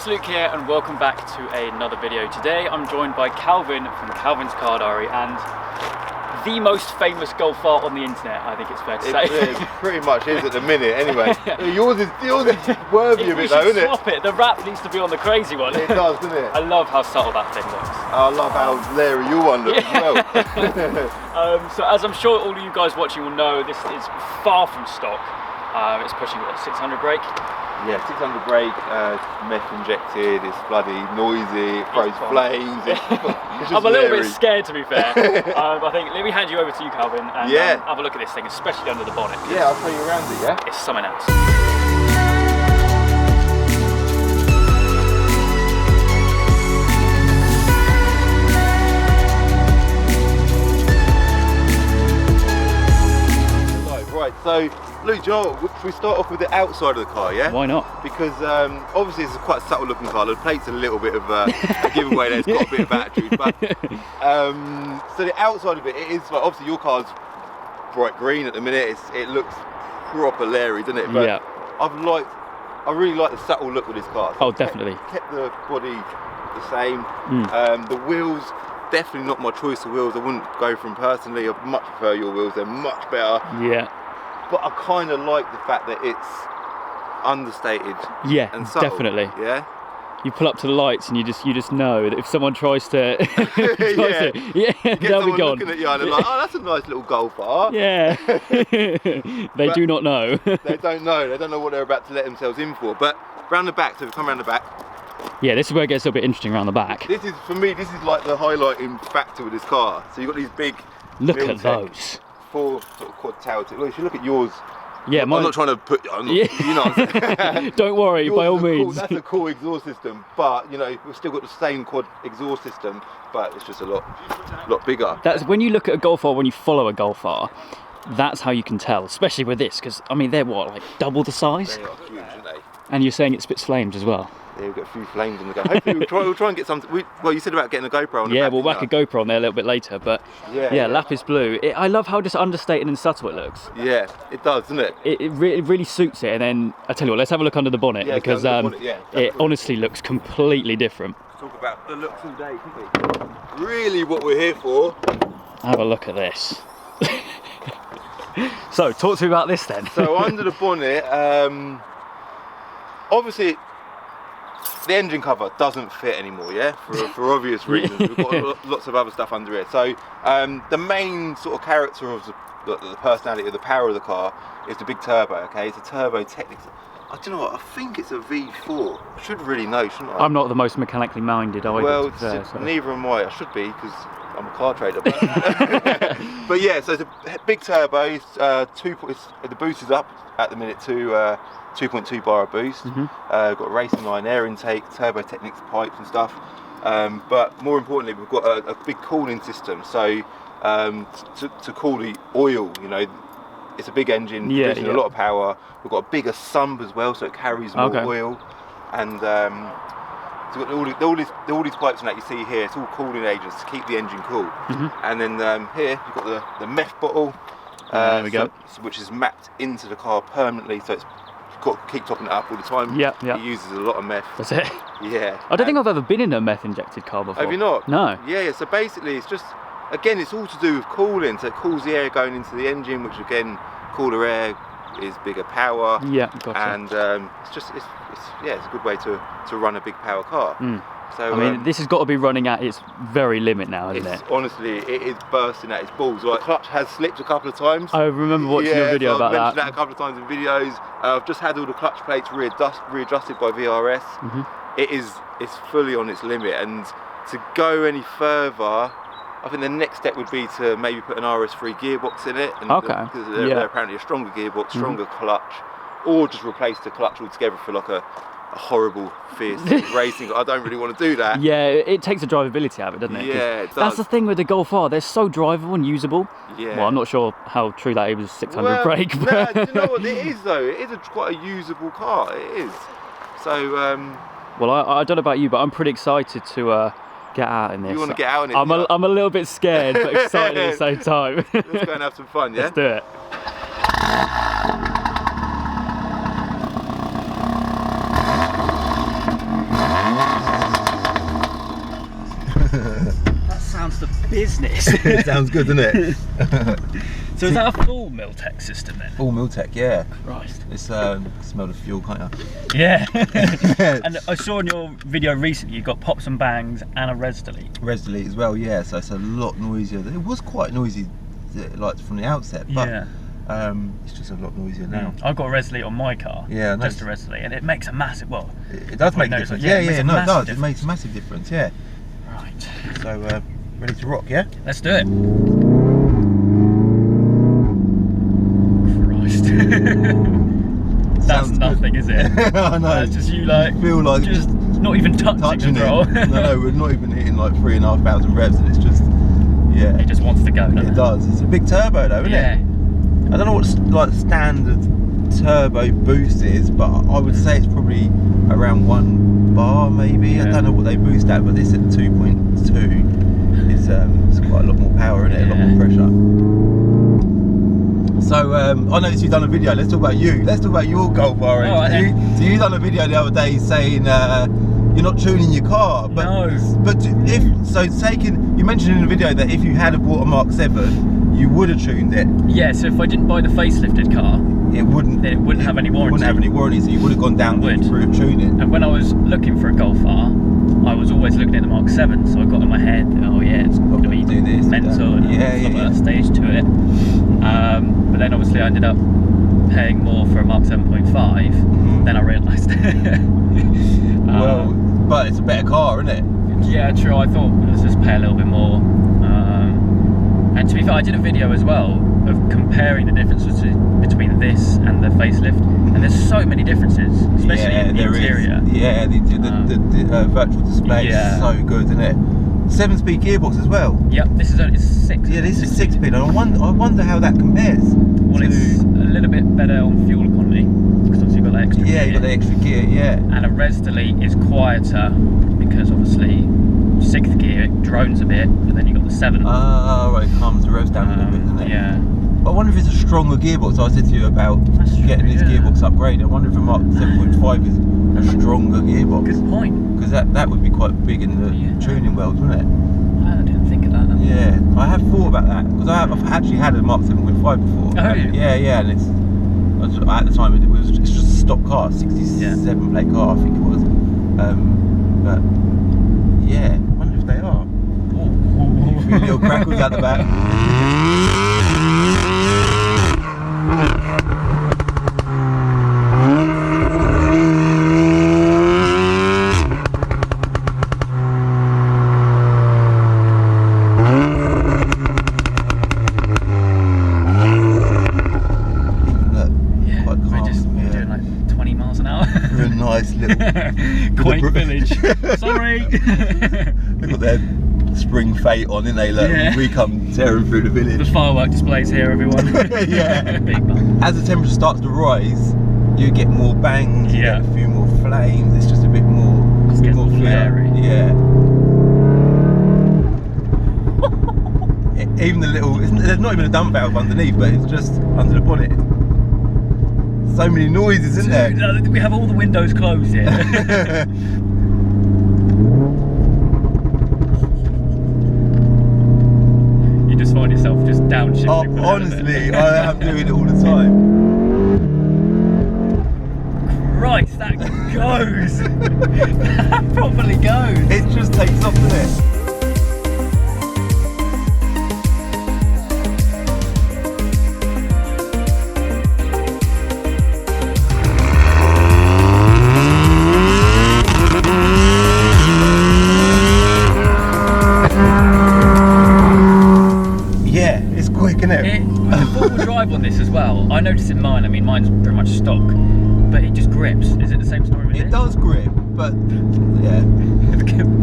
it's Luke here and welcome back to another video. Today I'm joined by Calvin from Calvin's Car Diary and the most famous Golf R on the internet, I think it's fair to say. It pretty much is at the minute anyway. yours is worthy of it though, isn't it? Swap it, the wrap needs to be on the crazy one. It does, doesn't it? I love how subtle that thing looks. I love how Larry your one looks as well. So as I'm sure all of you guys watching will know, this is far from stock. It's pushing what, 600 brake? Yeah, 600 brake, meth injected, it's bloody noisy, it throws flames. It's I'm a little bit scared, to be fair. I think, let me hand you over to you, Calvin, and have a look at this thing, especially under the bonnet. Yeah, I'll show you around it, yeah? It's something else. Right, so Luke, do you know what, should we start off with the outside of the car, yeah? Why not? Because obviously it's a quite subtle looking car. The plate's a little bit of a giveaway there, it's got a bit of battery. But so the outside of it, it is like, obviously your car's bright green at the minute, it looks proper Larry, doesn't it? But yeah. I really like the subtle look with this car. So oh, definitely. Kept the body the same. The wheels, definitely not my choice of wheels. I wouldn't go for them personally. I much prefer your wheels, they're much better. Yeah. But I kind of like the fact that it's understated. Yeah, and subtle, definitely. Yeah. You pull up to the lights and you just know that if someone tries to, they'll be gone. Looking at you and they're like, oh, that's a nice little Golf R. Yeah. They do not know. They don't know. They don't know what they're about to let themselves in for. But round the back, so if we come round the back. Yeah, this is where it gets a little bit interesting around the back. This is, for me, this is like the highlighting factor with this car. So you've got these big. Look at those. Four sort of quad tail. Well, if you look at yours. Yeah, I'm not trying to put. You know. Don't worry, yours by all means. That's a cool exhaust system, but you know we've still got the same quad exhaust system, but it's just a lot bigger. That's when you look at a Golf R, when you follow a Golf R, that's how you can tell, especially with this, because I mean they're what, like double the size. They are huge, aren't they? And you're saying it spits flames as well. Yeah, we've got a few flames on the go. Hopefully we'll try and get some. Well, you said about getting a GoPro on the back. Yeah, we'll whack a GoPro on there a little bit later, but yeah. Lapis blue. I love how just understated and subtle it looks. Yeah, it does, doesn't it? It really suits it. And then I tell you what, let's have a look under the bonnet, because it honestly looks completely different. Let's talk about the looks all day, can't we? Really, what we're here for. Have a look at this. So, talk to me about this then. So under the bonnet, obviously. The engine cover doesn't fit anymore, yeah, for obvious reasons. We've got lots of other stuff under it. So the main sort of character of the personality of the power of the car is the big turbo, okay? It's a turbo Technics. I don't know what, I think it's a V4. I should really know, shouldn't I? I'm not the most mechanically minded either. Well, neither am I. I should be, because I'm a car trader. But, but yeah, so it's a big turbo. The boost is up at the minute to 2.2 bar of boost. Got a racing line air intake, turbo Technics pipes and stuff. But more importantly, we've got a big cooling system. So to cool the oil, you know, it's a big engine producing a lot of power. We've got a bigger sump as well, so it carries more oil. And so we've got all these pipes and that you see here. It's all cooling agents to keep the engine cool. And then here you've got the meth bottle, there we go. which is mapped into the car permanently. So it's got to keep topping it up all the time. It uses a lot of meth. That's it. Yeah. I don't think I've ever been in a meth injected car before. Have you not? No. Yeah. So basically, it's just, again, it's all to do with cooling. So it cools the air going into the engine, which again, cooler air is bigger power. Yeah, gotcha. And it's a good way to run a big power car. So I mean, this has got to be running at its very limit now, isn't it? Honestly, it is bursting at its balls. Like, the clutch has slipped a couple of times. I remember watching your video about that. I've mentioned that a couple of times in videos. I've just had all the clutch plates readjusted by VRS. It's fully on its limit, and to go any further, I think the next step would be to maybe put an RS3 gearbox in it, and because they're apparently a stronger gearbox, stronger clutch, or just replace the clutch altogether for like a horrible, fierce racing. I don't really want to do that. Yeah, it takes the drivability out of it, doesn't it? Yeah, it does. That's the thing with the Golf R, they're so drivable and usable. Yeah. Well, I'm not sure how true that is with 600 brake. But do you know what it is though? It is quite a usable car, it is. So, well, I don't know about you, but I'm pretty excited to get out in this. You want to get out in it? I'm a little bit scared, but excited at the same time. Let's go and have some fun, yeah? Let's do it. That sounds the business. It sounds good, doesn't it? So is that a full Miltech system then? Full Miltech, yeah. Christ. It's smell the fuel, can't you? Yeah. And I saw in your video recently you got pops and bangs and a res delete. Res delete as well, yeah. So it's a lot noisier. It was quite noisy, like from the outset, but Yeah. it's just a lot noisier now. I've got a res delete on my car. Yeah, just a res delete, and it makes a massive. Well, it does make a difference. Yeah, it no, it does. difference. It makes a massive difference. Yeah. Right. So ready to rock, yeah? Let's do it. Christ. That's nothing, is it? I know. That's just you like. You feel like just not even touching the throttle. No, we're not even hitting like 3,500 revs, and it's just, yeah. It just wants to go, doesn't it? It does. It's a big turbo though, isn't it? I don't know what like standard turbo boost is, but I would say it's probably around 1 bar maybe. Yeah. I don't know what they boost at, but this at 2.2 is it's quite a lot more power in it, a lot more pressure. So I noticed you've done a video. Let's talk about you. Let's talk about your Golf R. Right, so you done a video the other day saying you're not tuning your car, but No. but if so, you mentioned in the video that if you had bought a Mark 7, you would have tuned it. Yeah, so if I didn't buy the facelifted car, It wouldn't. then it wouldn't have any warranty. Wouldn't have any warranty, so you would have gone down the route of tuning. And when I was looking for a Golf R, I was always looking at the Mark 7, so I got in my head, oh yeah, it's going to be do this, mental and stuff like that stage to it. But then obviously I ended up paying more for a Mark 7.5 than I realised. Well, but it's a better car, isn't it? Yeah, true. I thought let's just pay a little bit more. And to be fair, I did a video as well of comparing the differences between this and the facelift, and there's so many differences, especially in the interior. Yeah, the virtual display is so good, isn't it? 7-speed gearbox as well. Yep, this is only 6. Yeah, this is 6-speed. I wonder how that compares. Well, it's a little bit better on fuel economy because obviously you've got that extra gear. Yeah, you've got the extra gear. Yeah. And a res delete is quieter because obviously 6th gear it drones a bit, but then you got the 7th. Ah, right, it calms the revs down a little bit, doesn't it? Yeah. But I wonder if it's a stronger gearbox. I said to you about getting this gearbox upgraded. I wonder if a Mark 7.5 is a stronger gearbox. Good point. Because that would be quite big in the tuning world, wouldn't it? I didn't think of that. Yeah, I have thought about that because I've actually had a Mark 7.5 before. Oh, have you? Yeah, and at the time it's just a stock car, 67 plate car, I think it was. But yeah, I wonder if they are. You feel little crackles out the back. Nice little quaint village. Sorry. They've got their spring fate on, innit? Like, we come tearing through the village. The firework displays here, everyone. Yeah. Big bang. As the temperature starts to rise, you get more bangs, you get a few more flames. It's just a bit more. It's getting more flary. Yeah. Even the little, there's not even a dump valve underneath, but it's just under the bonnet. So many noises, isn't there? We have all the windows closed here. You just find yourself just downshifting. Oh, honestly, I am doing it all the time. Christ, that goes. That properly goes. It just takes off, doesn't it? The four-wheel drive on this as well, I noticed in mine, I mean mine's pretty much stock, but it just grips. Is it the same story with this? It does grip, but yeah.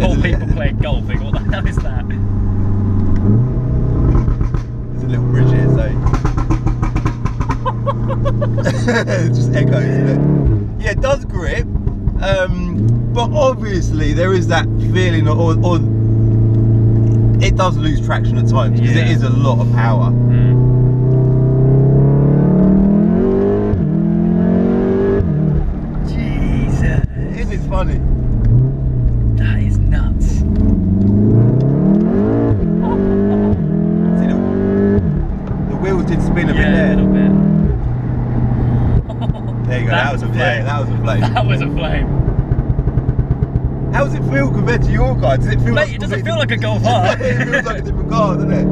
All people playing golfing, what the hell is that? There's a little bridge here, so it just echoes, isn't it? Yeah, it does grip, but obviously there is that feeling or it does lose traction at times because it is a lot of power. Jesus. Isn't it funny? That is nuts. did spin a bit Yeah, there. a little bit. There you go. That was a flame. Yeah, that was a flame. That was a flame. How does it feel compared to your car? Does it feel? Mate, it doesn't feel like a Golf R. It feels like a different car, doesn't it?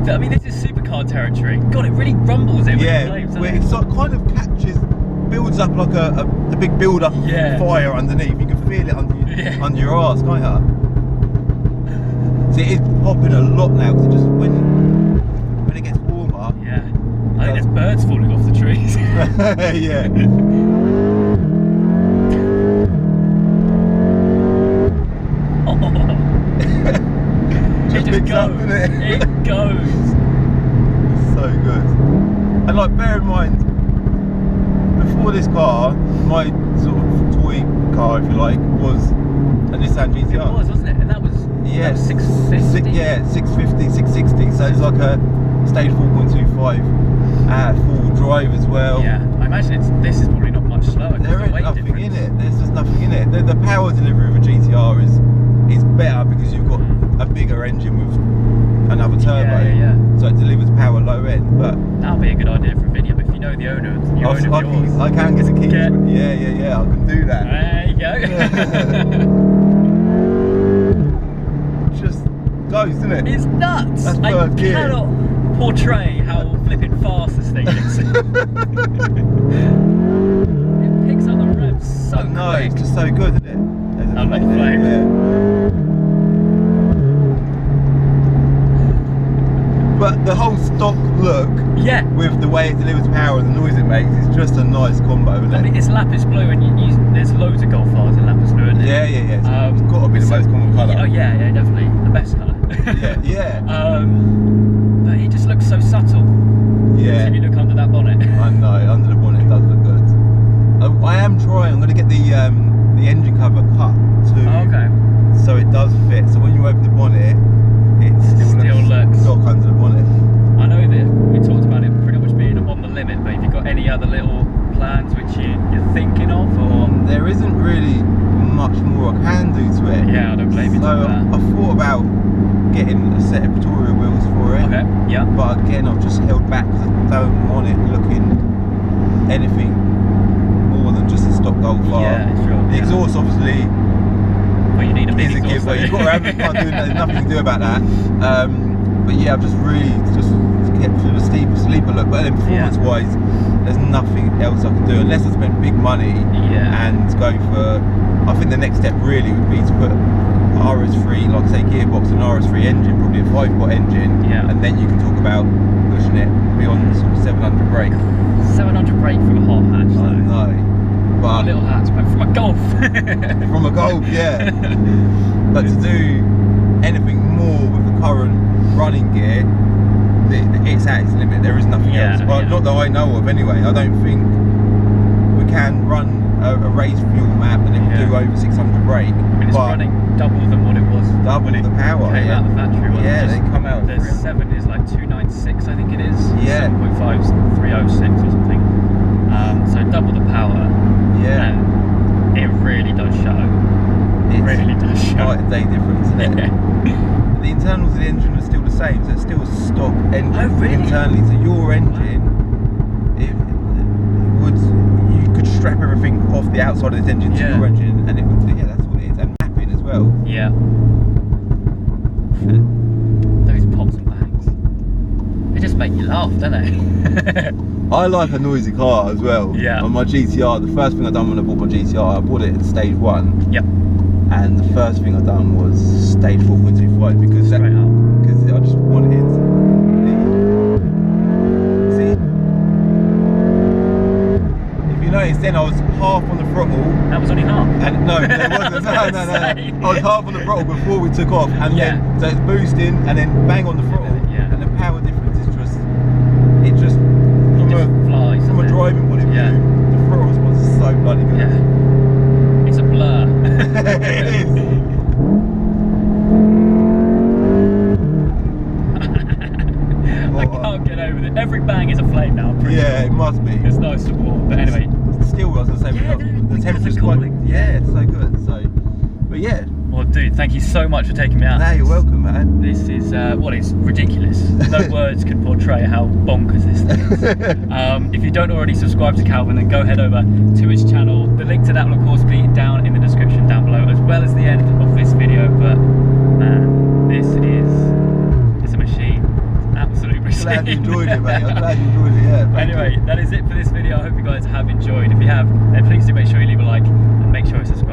I mean, this is supercar territory. God, it really rumbles in with the flames, doesn't it? It sort of kind of builds up like a big build-up fire underneath. You can feel it under your arse, can't you? See, it is popping a lot now because it just when it gets warmer. Yeah. I think there's birds falling off the trees. Yeah. It just goes. Up, it goes. So good. And like, bear in mind, before this car, my sort of toy car, if you like, was a Nissan GTR. It was, wasn't it? And that was 650. 650, 660. So it's like a stage 4.25 full drive as well. Yeah, I imagine this is probably not much slower. There is nothing in it. There's just nothing in it. The power delivery of a GTR is better because you've got a bigger engine with another turbo. Yeah. So it delivers power low end. But that'll be a good idea for a video. If you know the owner, yours. I can get a key. Yeah, I can do that. There you go. Just goes, doesn't it? It's nuts. That's I third gear. cannot portray how flipping fast this thing is. It picks up the revs so quick. It's just so good, isn't it? I love the flame. But the whole stock look, with the way it delivers power and the noise it makes, is just a nice combo, isn't it? I mean, it's lapis blue, and there's loads of Golf Rs in lapis blue, isn't it? Yeah. It's got to be the most common colour. Oh yeah, definitely the best colour. Yeah. But it just looks so subtle. Yeah. If you look under that bonnet. I know, under the bonnet it does look good. I am trying. I'm going to get the engine cover cut too. Oh, okay. So it does fit. So when you open the bonnet, it still looks stock under the bonnet. I know that we talked about it pretty much being on the limit, but have you got any other little plans which you're thinking of, or? There isn't really much more I can do to it. Yeah, I don't blame you. So I thought about getting a set of Pretoria wheels for it. Okay. Yeah. But again, I've just held back because I don't want it looking anything more than just a stock Golf R. Yeah, sure. The exhaust, obviously. Well, you need a big exhaust. You've got to have it. There's nothing to do about that. But yeah, I've just really kept to the sleeper look. But then performance-wise, there's nothing else I can do unless I spend big money and go for. I think the next step really would be to put RS3, like say gearbox and RS3 engine, probably a 5-pot engine, and then you can talk about pushing it beyond sort of 700 brake. 700 brake from a hot hatch. I know. But a little hatchback from a Golf. From a Golf, yeah. But to do anything more with the current running gear, it's at its limit. There is nothing else. But not that I know of anyway. I don't think we can run a race fuel map and it will do over 600 brake. I mean, it's running double than what it was. Double the power. Came out of the factory. Yeah, they come out. The 7 is like 296, I think it is. Yeah. 7.5 is 306 or something. So double the power. Yeah. And it really does show. It really does show. Quite a day difference, isn't it? The internals of the engine are still the same, so it's still a stock engine internally. So your engine, you could strap everything off the outside of this engine to your engine, and it would. Yeah, that's what it is, and mapping as well. Yeah. Those pops and bangs. They just make you laugh, don't they? I like a noisy car as well. Yeah. On my GTR, the first thing I done when I bought my GTR, I bought it at stage 1. Yep. And the first thing I done was stage 4.25 because I just wanted see. If you notice, then I was half on the throttle. That was only half. And no, there wasn't. No. I was half on the throttle before we took off, and then so it's boosting, and then bang on the throttle, and the power difference is just from a driving point of view. The throttle response is so bloody good. Yeah. It's a blur. It is. I can't get over it. Every bang is a flame now. Yeah, it must be. It's nice to warm, but anyway. Still, I was going to say, the temperature's quite. Yeah, it's so good. So, but yeah, Well, dude, thank you so much for taking me out. No, you're welcome, man. This is, well, it's ridiculous. No words could portray how bonkers this thing is. If you don't already subscribe to Calvin, then go head over to his channel. The link to that will, of course, be down in the description down below, as well as the end of this video. But, man, this is, it's a machine. Absolute machine. I'm glad you enjoyed it, mate. I'm glad you enjoyed it, yeah. Anyway, that is it for this video. I hope you guys have enjoyed. If you have, then please do make sure you leave a like and make sure you subscribe.